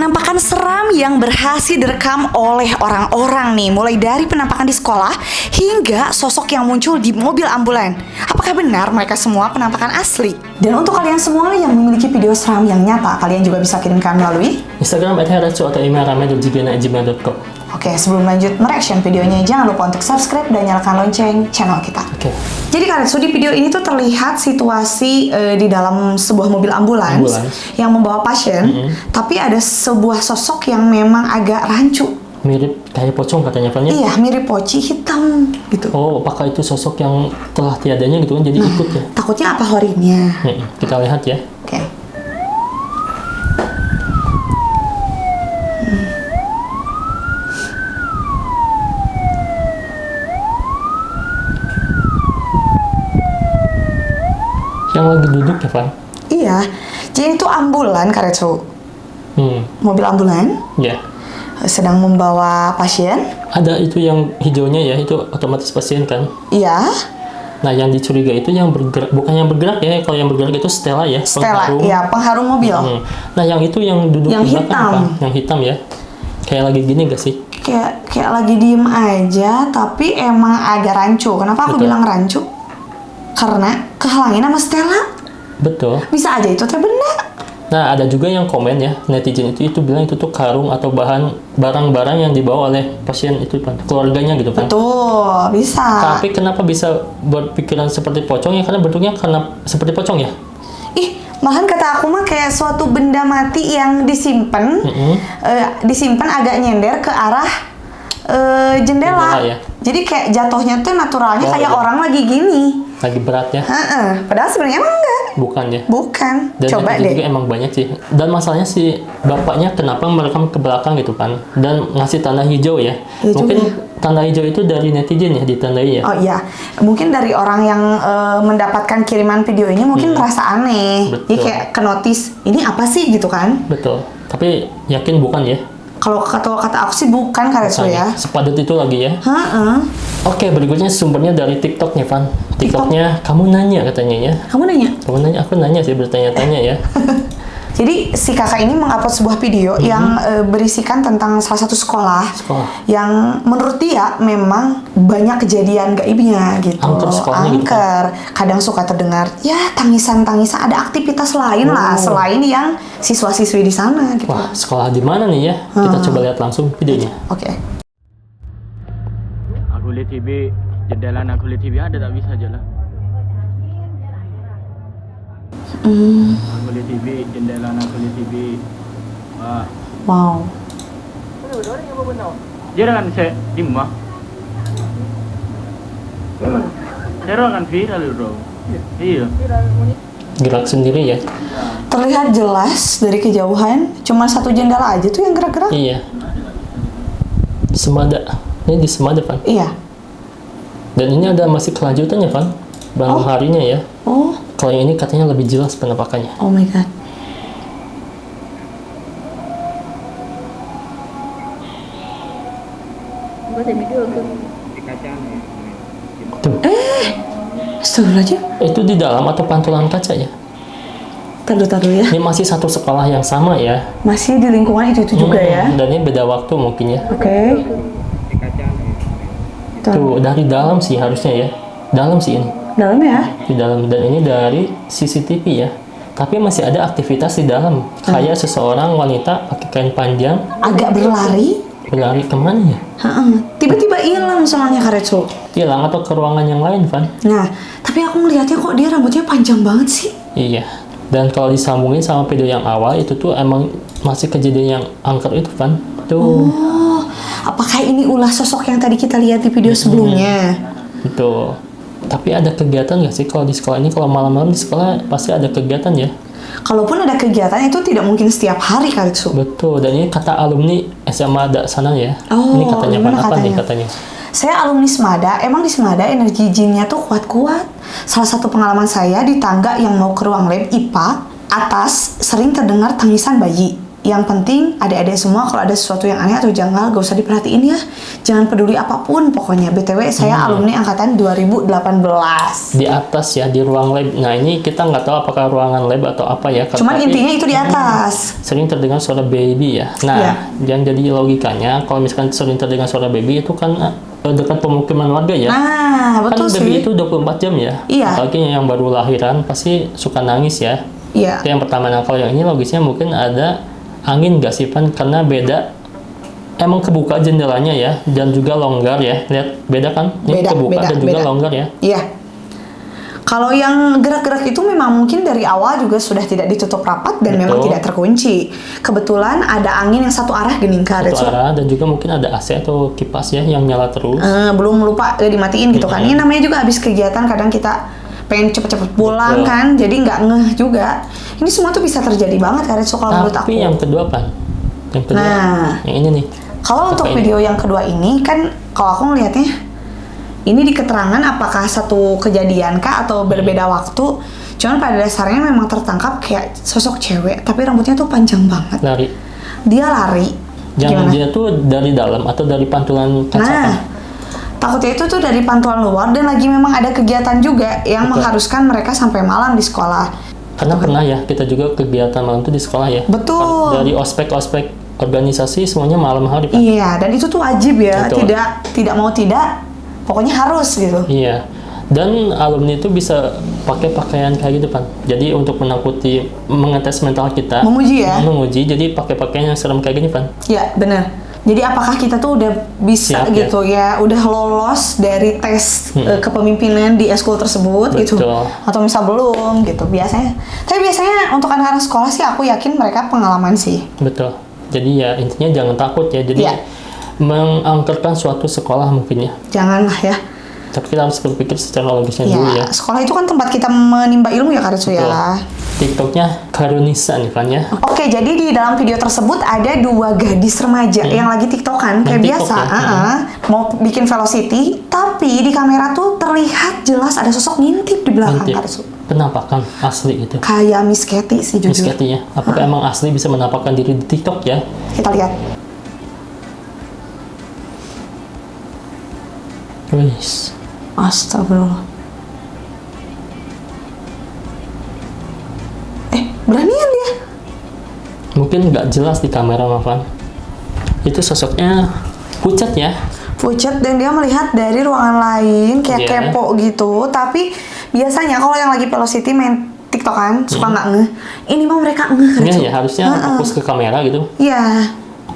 Penampakan seram yang berhasil direkam oleh orang-orang nih, mulai dari penampakan di sekolah hingga sosok yang muncul di mobil ambulan. Apakah benar mereka semua penampakan asli? Dan untuk kalian semua yang memiliki video seram yang nyata, kalian juga bisa kirimkan melalui Instagram @heracu atau email rame.gmail.com. Oke, sebelum lanjut mereaction videonya, jangan lupa untuk subscribe dan nyalakan lonceng channel kita. Oke. Jadi kalian, di video ini tuh terlihat situasi di dalam sebuah mobil ambulans yang membawa pasien, tapi ada sebuah sosok yang memang agak rancu. Mirip kayak pocong katanya, Van, ya? Iya, mirip poci hitam gitu. Oh, apakah itu sosok yang telah tiadanya gitu kan, jadi ikut ya? Takutnya apa horornya? Kita lihat ya. Oke. Yang lagi duduk ya, Van? Iya, jadi itu ambulan, Karetsu. Mobil ambulan Ya. sedang membawa pasien. Ada itu yang hijaunya ya, itu otomatis pasien kan? Iya. Nah, yang dicuriga itu yang bergerak, bukan yang bergerak ya. Kalau yang bergerak itu Stella ya, Stella, pengharum. iya, pengharum mobil. Nah, yang itu yang duduk Yang di belakang hitam. apa? Yang hitam ya. Kayak lagi gini gak sih? Kayak lagi diem aja, tapi emang agak rancu. Kenapa aku Betul. bilang rancu? Karena kehalangin sama Stella. Betul. Bisa aja itu teh benda. Nah, ada juga yang komen ya, netizen itu bilang itu tuh karung atau barang-barang yang dibawa oleh pasien itu, Pan, keluarganya gitu kan. Betul, bisa. Tapi kenapa bisa berpikiran seperti pocong ya? Karena bentuknya karena seperti pocong ya. Ih, malahan kata aku mah kayak suatu benda mati yang disimpan, disimpan agak nyender ke arah jendela. Ya. Jadi kayak jatuhnya tuh naturalnya kayak iya. orang lagi gini. Lagi berat ya. Padahal sebenarnya emang enggak. Bukan ya. Bukan. Dan Coba itu deh. juga emang banyak sih. Dan masalahnya si bapaknya kenapa merekam ke belakang gitu kan, dan ngasih tanda hijau ya. Iya Mungkin juga. tanda hijau itu dari netizen ya, ditandai ya. Oh iya, mungkin dari orang yang mendapatkan kiriman video ini mungkin merasa aneh. Betul. Jadi kayak ke notice, ini apa sih gitu kan? Betul. Tapi yakin bukan ya? Kalau kata aku sih bukan, Karetsu ya. Sepadat itu lagi ya. Heeh. Oke, berikutnya sumbernya dari TikTok nih, Van. TikToknya kamu nanya katanya ya. Kamu nanya? Kamu nanya, aku nanya sih, bertanya-tanya ya. Jadi si kakak ini mengupload sebuah video yang berisikan tentang salah satu sekolah yang menurut dia memang banyak kejadian gaibnya gitu. Angker sekolahnya gitu kan? Angker. Kadang suka terdengar ya tangisan-tangisan, ada aktivitas lain lah selain yang siswa-siswi di sana gitu. Wah, sekolah di mana nih ya? Kita coba lihat langsung videonya. Oke. Aku lihat TV, jendela aku lihat TV ada tak bisa aja lah. Aku lihat TV, jendela aku lihat TV. Wah, Wow. jangan saya di rumah. Saya kan viral bro. Iya. Gerak sendiri ya? Terlihat jelas dari kejauhan, cuma satu jendela aja tuh yang gerak-gerak. Iya. Semada. Ini di Semada, Van. Iya. Dan ini ada masih kelanjutannya, Van. Malam harinya ya. Oh. Kalau yang ini katanya lebih jelas penampakannya. Oh my god. Tuh. Astagfirullahaladzim. Itu di dalam atau pantulan kaca ya? Taruh ya. Ini masih satu sekolah yang sama ya. Masih di lingkungan itu juga ya. Dan ini beda waktu mungkin ya. Oke. Tuh, dari dalam sih harusnya ya. Dalam sih ini. Dalam ya. Di dalam. Dan ini dari CCTV ya. Tapi masih ada aktivitas di dalam. Kayak seseorang wanita pakai kain panjang. Agak berlari. Berlari kemana ya? Tiba-tiba hilang soalnya Karetsu. Hilang atau ke ruangan yang lain, Van? Nah, tapi aku ngeliatnya kok dia rambutnya panjang banget sih. Iya. Dan kalau disambungin sama video yang awal, itu tuh emang masih kejadian yang angker itu, Van. Tuh. Oh, apakah ini ulah sosok yang tadi kita lihat di video sebelumnya? Betul. Tapi ada kegiatan nggak sih kalau di sekolah ini? Kalau malam-malam di sekolah pasti ada kegiatan ya? Kalaupun ada kegiatan itu tidak mungkin setiap hari Karetsu. Betul. Dan ini kata alumni SMA sana ya. Oh, ini katanya gimana apa nih katanya? katanya? Saya alumni Semada, emang di Semada energi jinnya tuh kuat-kuat. Salah satu pengalaman saya di tangga yang mau ke ruang lab IPA, atas sering terdengar tangisan bayi. Yang penting adik-adik semua kalau ada sesuatu yang aneh atau janggal gak usah diperhatiin ya. Jangan peduli apapun pokoknya. BTW saya alumni angkatan 2018. Di atas ya, di ruang lab. Nah ini kita nggak tahu apakah ruangan lab atau apa ya. Cuman Tapi intinya itu di atas. sering terdengar suara baby ya. Nah, Iya. yang jadi logikanya kalau misalkan sering terdengar suara baby itu kan dekat pemukiman warga ya. Nah, betul Kan baby sih. itu 24 jam ya. Iya. Apalagi yang baru lahiran pasti suka nangis ya. Iya. Itu yang pertama. Nah, kalau yang ini logisnya mungkin ada angin nggak sih Pan? Karena beda. Emang kebuka jendelanya ya dan juga longgar ya. Lihat beda kan? Ini Beda, kebuka beda, dan juga beda. longgar ya. Iya. Kalau yang gerak-gerak itu memang mungkin dari awal juga sudah tidak ditutup rapat dan memang Betul. tidak terkunci. Kebetulan ada angin yang satu arah gening Satu Karetsu. arah dan juga mungkin ada AC atau kipas ya yang nyala terus. Belum lupa dimatiin gitu kan. Ini namanya juga habis kegiatan kadang kita pengen cepet-cepet pulang Betul. kan, jadi nggak ngeh juga. Ini semua tuh bisa terjadi banget Karetsu kalau menurut aku. Tapi yang kedua Pan? Yang kedua, Nah. yang ini nih. Kalau untuk Apa ini? video yang kedua ini kan kalau aku ngelihatnya ini di keterangan apakah satu kejadian kah atau berbeda waktu. Cuman pada dasarnya memang tertangkap kayak sosok cewek tapi rambutnya tuh panjang banget. Lari. Dia lari. Yang Gimana? dia tuh dari dalam atau dari pantulan kaca? Nah, takutnya itu tuh dari pantulan luar dan lagi memang ada kegiatan juga yang Betul. mengharuskan mereka sampai malam di sekolah. Karena pernah ya kita juga kegiatan malam tuh di sekolah ya. Betul. Dari ospek-ospek organisasi semuanya malam hari Pak. Iya, dan itu tuh wajib ya. Betul. Tidak mau tidak, pokoknya harus gitu. Iya. Dan alumni itu bisa pakai pakaian kayak gitu Pan. Jadi untuk menakuti, mengetes mental kita. Menguji ya? Menguji. Jadi pakai pakaian yang serem kayak gini Pan. Ya, benar. Jadi apakah kita tuh udah bisa Siap, ya? gitu ya, udah lolos dari tes kepemimpinan di eskul tersebut gitu, Betul. atau misal belum gitu biasanya. Tapi biasanya untuk anak-anak sekolah sih aku yakin mereka pengalaman sih. Betul. Jadi ya intinya jangan takut ya. Jadi Iya. mengangkatkan suatu sekolah mungkin ya. Janganlah ya. Tapi kita harus berpikir secara logisnya dulu ya. Ya, sekolah itu kan tempat kita menimba ilmu ya Karitsu Betul. ya. TikToknya Karunisa nih Pan ya. Oke, jadi di dalam video tersebut ada dua gadis remaja yang lagi tiktokan kayak Main biasa, TikTok ya? mau bikin velocity, tapi di kamera tuh terlihat jelas ada sosok ngintip di belakang Nanti Karitsu. penampakan asli itu. Kayak Miss Katy sih Miss jujur. Katy ya. Apakah emang asli bisa menampakkan diri di TikTok ya? Kita lihat. Wis. Astagfirullah. Beranian dia. Mungkin nggak jelas di kamera Mafan. Itu sosoknya pucat ya. Pucat dan dia melihat dari ruangan lain kayak Iya. kepo gitu. Tapi biasanya kalau yang lagi velocity main tiktokan suka nggak ngeh. Ini mau mereka ngeh Iya Karitsu. ya harusnya fokus ke kamera gitu. Iya.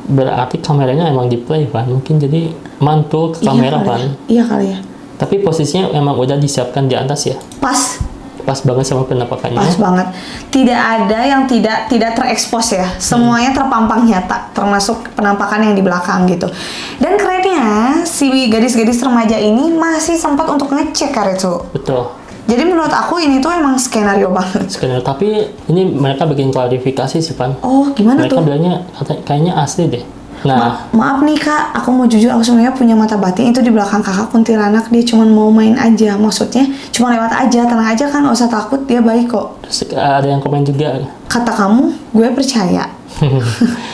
Berarti kameranya emang di play Pan. Mungkin jadi mantul ke kamera Iya kali Pan. ya. Iya kali ya. Tapi posisinya emang udah disiapkan di atas ya. Pas Banget sama penampakannya. Pas banget. Tidak ada yang tidak terekspos ya. Semuanya terpampang nyata, termasuk penampakan yang di belakang gitu. Dan kerennya si gadis-gadis remaja ini masih sempat untuk ngecek Karetsu. Betul. Jadi menurut aku ini tuh emang skenario banget. Sebenarnya tapi ini mereka bikin klarifikasi sih Pan. Oh, gimana Mereka tuh? bilangnya kayaknya asli deh. Nah, Maaf nih kak, aku mau jujur aku sebenarnya punya mata batin itu di belakang kakak kuntilanak, dia cuma mau main aja, maksudnya cuma lewat aja, tenang aja kan, gak usah takut, dia baik kok. terus ada yang komen juga. Kata kamu, gue percaya.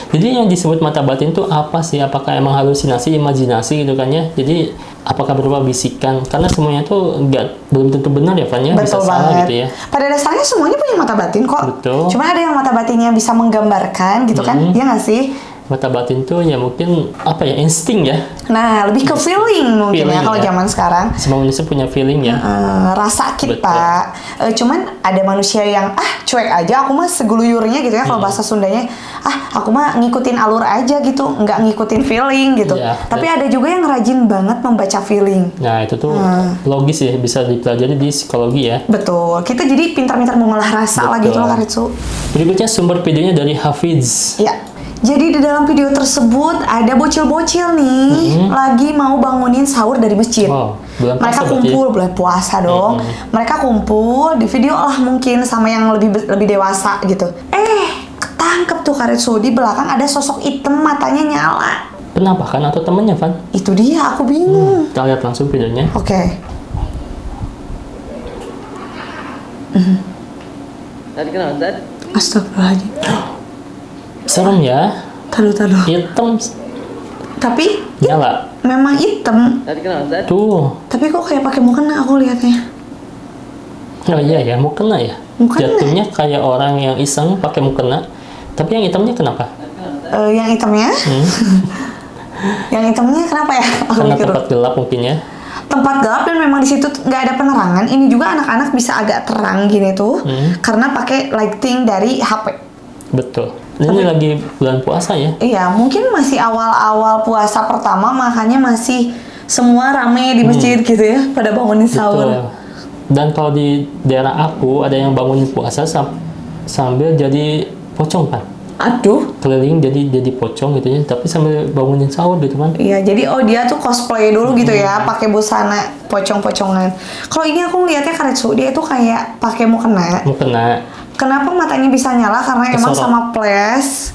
Jadi yang disebut mata batin itu apa sih? Apakah emang halusinasi, imajinasi gitu kan ya? Jadi apakah berupa bisikan? Karena semuanya tuh belum tentu benar ya Van ya, bisa Betul salah banget. gitu ya. Pada dasarnya semuanya punya mata batin kok. Betul. Cuma ada yang mata batinnya bisa menggambarkan gitu kan, ya nggak sih? Mata batin tuh ya mungkin apa ya, insting ya. Nah, lebih ke feeling mungkin Feeling ya kalau ya. zaman sekarang. Semua manusia punya feeling ya. Rasa kita, Betul. cuman ada manusia yang cuek aja, aku mah seguluyurnya gitu ya kalau bahasa Sundanya, aku mah ngikutin alur aja gitu, nggak ngikutin feeling gitu. Iya, Tapi ada juga yang rajin banget membaca feeling. Nah itu tuh logis ya, bisa dipelajari di psikologi ya. Betul, kita jadi pintar-pintar mengolah rasa lah Betul. gitu loh Karitsu. Berikutnya sumber videonya dari Hafiz. Ya, jadi di dalam video tersebut ada bocil-bocil nih lagi mau bangunin sahur dari masjid. Wow, bulan Mereka puasa berarti kumpul bulan puasa dong. Mereka kumpul di video lah mungkin sama yang lebih dewasa gitu. Ketangkep tuh Karitsu, di belakang ada sosok hitam matanya nyala. Penampakan atau temennya Van? Itu dia, aku bingung. Kita lihat langsung videonya. Oke. Tadi kenapa Ustaz? Astagfirullahaladzim. Serem ya. Taduh. Hitam Tapi nyala. memang hitam. Tuh. Tapi kok kayak pakai mukena aku lihatnya. Oh iya ya, mukena ya. Mukena. Jatuhnya kayak orang yang iseng pakai mukena. Tapi yang hitamnya kenapa? Yang hitamnya? Yang hitamnya kenapa ya? Aku Karena mikir. tempat gelap mungkin ya. Tempat gelap dan memang di situ nggak ada penerangan. Ini juga anak-anak bisa agak terang gini tuh, karena pakai lighting dari HP. Betul. Ini lagi bulan puasa ya. Iya, mungkin masih awal-awal puasa pertama, makanya masih semua rame di masjid gitu ya, pada bangunin sahur. Betul. Dan kalau di daerah aku ada yang bangunin puasa sambil jadi pocong kan. Aduh. Keliling jadi pocong gitu ya, tapi sambil bangunin sahur gitu kan. Iya, jadi dia tuh cosplay dulu gitu ya, pakai busana pocong-pocongan. Kalau ini aku ngeliatnya Karetsu, dia itu kayak pakai mukena. Mukena. Kenapa matanya bisa nyala? Karena emang Kesorot. sama flash,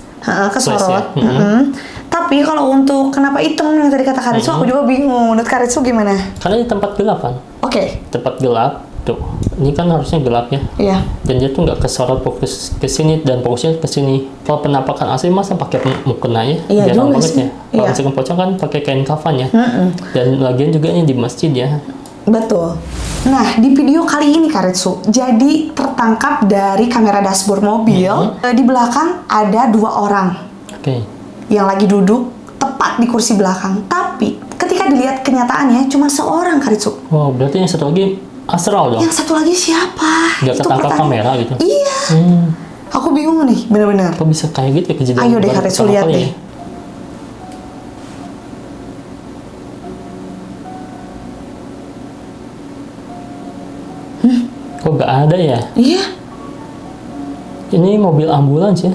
kesorot. Flash ya? Tapi kalau untuk kenapa hitam yang tadi kata Karetsu, aku juga bingung. Menurut Karetsu gimana? Karena di tempat gelap kan. Oke, Tempat gelap tuh. Ini kan harusnya gelap ya. iya. Dan dia tuh nggak kesorot fokus ke sini dan fokusnya ke sini. Kalau penampakan asli masa pakai mukena ya? Iya Jarang juga banget sih. ya. Kalau Iya. misalkan pocong kan pakai kain kafan ya. Dan lagian juga ini di masjid ya. Betul. Nah, di video kali ini Karetsu, jadi tertangkap dari kamera dashboard mobil. Di belakang ada 2 orang Oke. yang lagi duduk tepat di kursi belakang. Tapi ketika dilihat kenyataannya cuma seorang Karetsu. Wow, berarti yang satu lagi astral dong. Yang satu lagi siapa? Nggak Itu ketangkap pertanyaan. kamera gitu. Iya. Aku bingung nih, bener-bener. Kok bisa kayak gitu ya kejadian? Ayo deh baru Karetsu, pertama lihat kali deh. ya? Kok nggak ada ya? Iya. Ini mobil ambulans ya.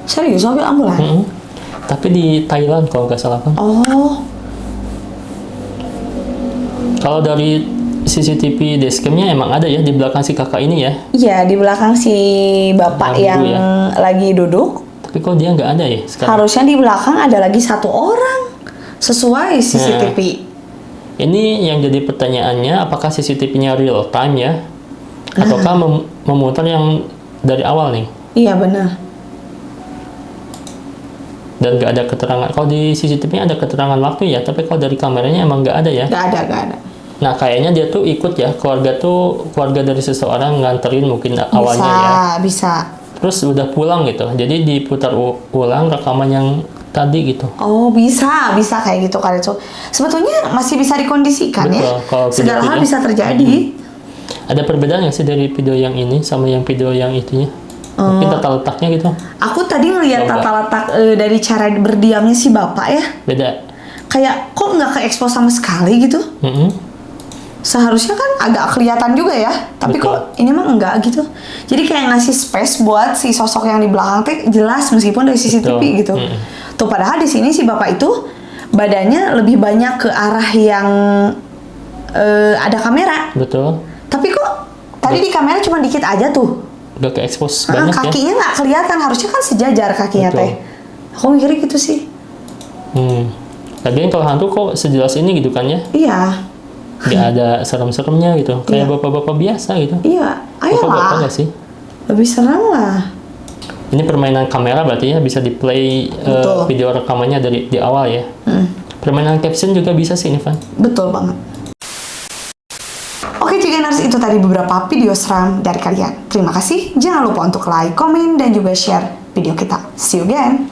Serius, mobil ambulan? Tapi di Thailand kalau nggak salah kan. Oh, Kalau dari CCTV dashcamnya emang ada ya di belakang si kakak ini ya. iya di belakang si bapak Ibu yang ya. lagi duduk. Tapi kok dia nggak ada ya sekarang? Harusnya di belakang ada lagi 1 orang. Sesuai CCTV. Ini yang jadi pertanyaannya, apakah CCTV-nya real time ya? Ataukah memutar yang dari awal nih? Iya benar. Dan nggak ada keterangan. Kalau di CCTV-nya ada keterangan waktu ya, tapi kalau dari kameranya emang nggak ada ya. Nggak ada. Nah, kayaknya dia tuh ikut ya, keluarga dari seseorang nganterin mungkin awalnya ya. Bisa. Terus udah pulang gitu. Jadi diputar ulang rekaman yang tadi gitu. Oh, bisa kayak gitu Karetsu. Sebetulnya masih bisa dikondisikan Betul, ya. kalau Segala hal video-video. bisa terjadi. Ada perbedaan nggak sih dari video yang ini sama yang video yang itunya? Mungkin tata letaknya gitu. Aku tadi ngelihat Coba. tata letak dari cara berdiamnya si bapak ya. Beda. Kayak kok nggak ke-expose sama sekali gitu. Seharusnya kan agak kelihatan juga ya, tapi Betul. kok ini mah enggak gitu. Jadi kayak ngasih space buat si sosok yang di belakang teh jelas meskipun dari CCTV Betul. gitu. Tuh padahal di sini si bapak itu badannya lebih banyak ke arah yang ada kamera. Betul. Tapi kok tadi di kamera cuma dikit aja tuh. Udah ke expose banyak ya. Kakinya nggak kelihatan, harusnya kan sejajar kakinya Betul. teh. Aku mikirnya gitu sih. Lagian kalau hantu kok sejelas ini gitu kan ya? Iya, Nggak ada serem-seremnya gitu. Kayak bapak-bapak biasa gitu. iya. Bapak-bapak Ayolah, nggak sih? lebih serem lah. Ini permainan kamera berarti ya bisa di play Betul. video rekamannya dari di awal ya. Permainan caption juga bisa sih ini, Van. Betul banget. Oke Cigeners, itu tadi beberapa video seram dari kalian. Terima kasih. Jangan lupa untuk like, komen, dan juga share video kita. See you again.